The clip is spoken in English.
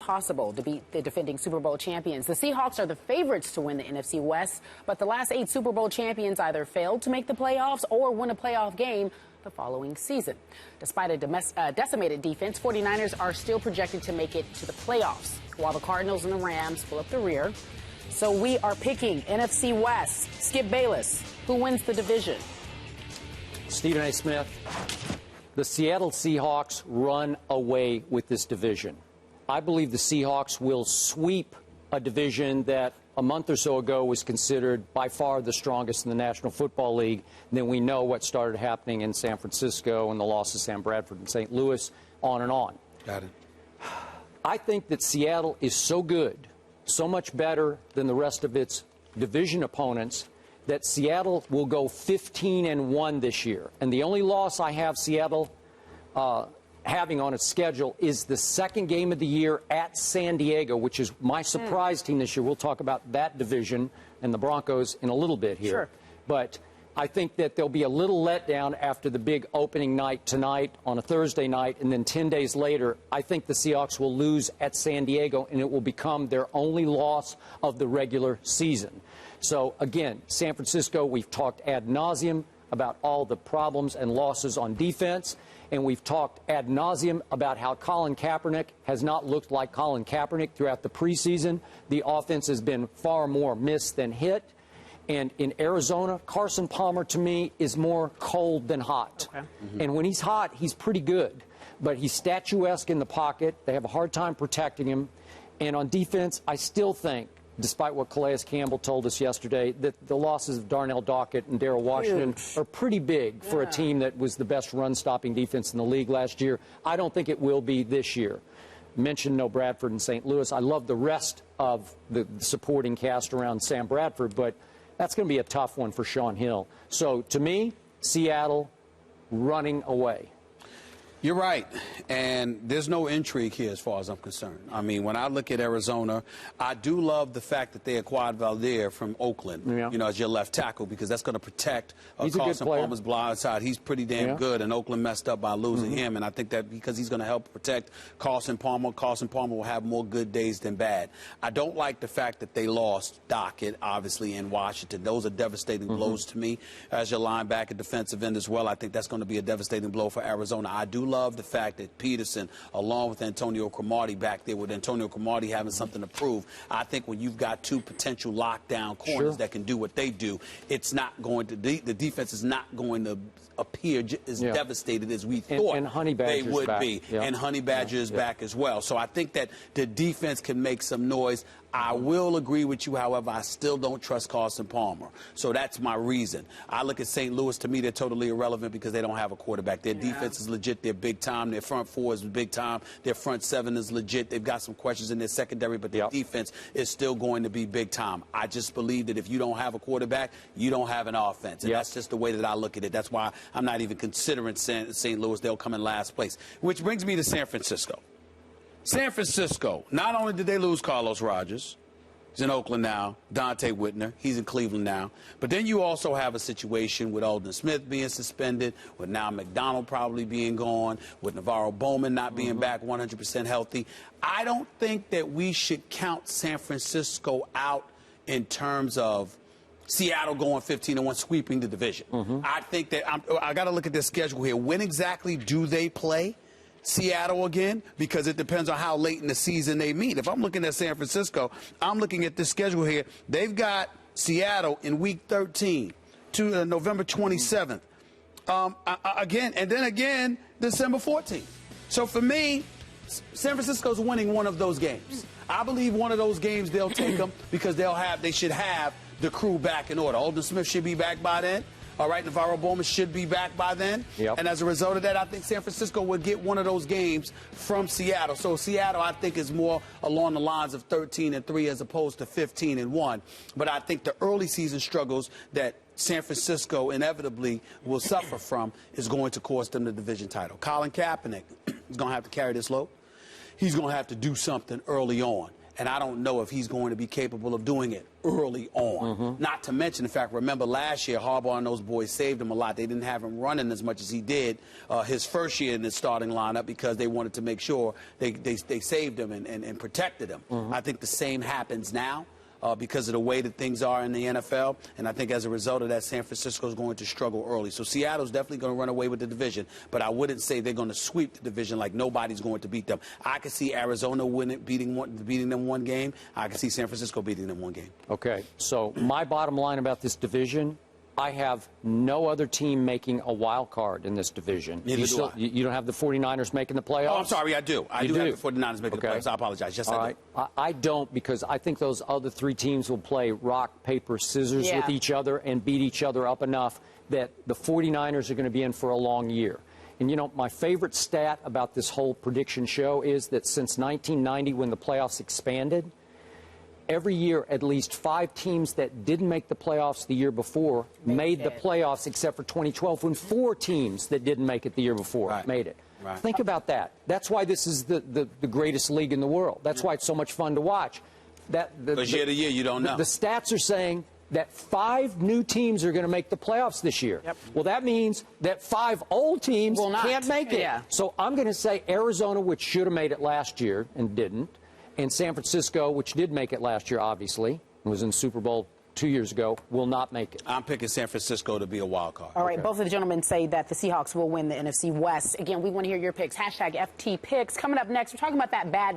impossible to beat the defending Super Bowl champions. The Seahawks are the favorites to win the NFC West, but the last 8 Super Bowl champions either failed to make the playoffs or win a playoff game the following season. Despite a decimated defense, 49ers are still projected to make it to the playoffs, while the Cardinals and the Rams pull up the rear. So we are picking NFC West. Skip Bayless, who wins the division? Stephen A. Smith. The Seattle Seahawks run away with this division. I believe the Seahawks will sweep a division that a month or so ago was considered by far the strongest in the National Football League. And then we know what started happening in San Francisco and the loss of Sam Bradford and St. Louis, on and on. Got it. I think that Seattle is so good, so much better than the rest of its division opponents, that Seattle will go 15-1 this year. And the only loss I have Seattle having on its schedule is the second game of the year at San Diego, which is my surprise team this year. We'll talk about that division and the Broncos in a little bit here. Sure. But I think that there'll be a little letdown after the big opening night tonight on a Thursday night, and then 10 days later, I think the Seahawks will lose at San Diego, and it will become their only loss of the regular season. So, again, San Francisco, we've talked ad nauseum about all the problems and losses on defense, and we've talked ad nauseum about how Colin Kaepernick has not looked like Colin Kaepernick throughout the preseason. The offense has been far more miss than hit. And in Arizona, Carson Palmer, to me, is more cold than hot. Okay. And when he's hot, he's pretty good. But he's statuesque in the pocket. They have a hard time protecting him. And on defense, I still think, despite what Calais Campbell told us yesterday, that the losses of Darnell Dockett and Darrell Washington are pretty big for a team that was the best run-stopping defense in the league last year. I don't think it will be this year. Mentioned no Bradford and St. Louis. I love the rest of the supporting cast around Sam Bradford, but that's going to be a tough one for Sean Hill. So, to me, Seattle running away. You're right, and there's no intrigue here as far as I'm concerned. I mean, when I look at Arizona, I do love the fact that they acquired Valdir from Oakland, you know, as your left tackle, because that's going to protect Carson Palmer's blind side. He's pretty damn good, and Oakland messed up by losing him, and I think that because he's going to help protect Carson Palmer will have more good days than bad. I don't like the fact that they lost Dockett, obviously, in Washington. Those are devastating blows to me as your linebacker, defensive end as well. I think that's going to be a devastating blow for Arizona. I do love the fact that Peterson, along with Antonio Cromartie back there, with Antonio Cromartie having something to prove, I think when you've got 2 potential lockdown corners that can do what they do, it's not going to, the defense is not going to appear as devastated as we thought they would be. And Honey Badger is back as well. So I think that the defense can make some noise. I will agree with you, however, I still don't trust Carson Palmer. So that's my reason. I look at St. Louis. To me, they're totally irrelevant because they don't have a quarterback. Their defense is legit. They're big time. Their front 4 is big time. Their front 7 is legit. They've got some questions in their secondary, but their defense is still going to be big time. I just believe that if you don't have a quarterback, you don't have an offense. And that's just the way that I look at it. That's why I'm not even considering St. Louis. They'll come in last place. Which brings me to San Francisco. San Francisco, not only did they lose Carlos Rogers, he's in Oakland now, Dante Whitner, he's in Cleveland now, but then you also have a situation with Aldon Smith being suspended, with now McDonald probably being gone, with Navarro Bowman not being back 100% healthy. I don't think that we should count San Francisco out in terms of Seattle going 15-1, sweeping the division. I think that I got to look at their schedule here. When exactly do they play Seattle again? Because it depends on how late in the season they meet. If I'm looking at San Francisco, I'm looking at this schedule here. They've got Seattle in week 13 to November 27th. Again, and then again, December 14th. So for me, San Francisco's winning one of those games. I believe one of those games they'll take them because they should have the crew back in order. Aldon Smith should be back by then. All right, Navarro Bowman should be back by then. And as a result of that, I think San Francisco would get one of those games from Seattle. So Seattle, I think, is more along the lines of 13-3 as opposed to 15-1. But I think the early season struggles that San Francisco inevitably will suffer from is going to cost them the division title. Colin Kaepernick is going to have to carry this load. He's going to have to do something early on. and I don't know if he's going to be capable of doing it early on. Not to mention the fact, remember last year, Harbaugh and those boys saved him a lot. They didn't have him running as much as he did his first year in the starting lineup because they wanted to make sure they saved him and protected him. I think the same happens now. Because of the way that things are in the NFL. And I think as a result of that, San Francisco is going to struggle early. So Seattle's definitely going to run away with the division, but I wouldn't say they're going to sweep the division like nobody's going to beat them. I could see Arizona beating them one game. I could see San Francisco beating them one game. Okay, so my bottom line about this division, I have no other team making a wild card in this division. Neither do I. You don't have the 49ers making the playoffs? Oh, I'm sorry, I do. I do have the 49ers making the playoffs. I apologize. Yes, I do. I don't, because I think those other three teams will play rock, paper, scissors with each other and beat each other up enough that the 49ers are going to be in for a long year. And, you know, my favorite stat about this whole prediction show is that since 1990, when the playoffs expanded, every year, at least 5 teams that didn't make the playoffs the year before made the playoffs, except for 2012, when 4 teams that didn't make it the year before made it. Think about that. That's why this is the greatest league in the world. That's why it's so much fun to watch. Because year to year, you don't know. The stats are saying that 5 new teams are going to make the playoffs this year. Well, that means that 5 old teams can't make it. So I'm going to say Arizona, which should have made it last year and didn't, and San Francisco, which did make it last year, obviously, and was in the Super Bowl 2 years ago, will not make it. I'm picking San Francisco to be a wild card. All right, both of the gentlemen say that the Seahawks will win the NFC West. Again, we want to hear your picks. #FT Picks. Coming up next, we're talking about that bad man.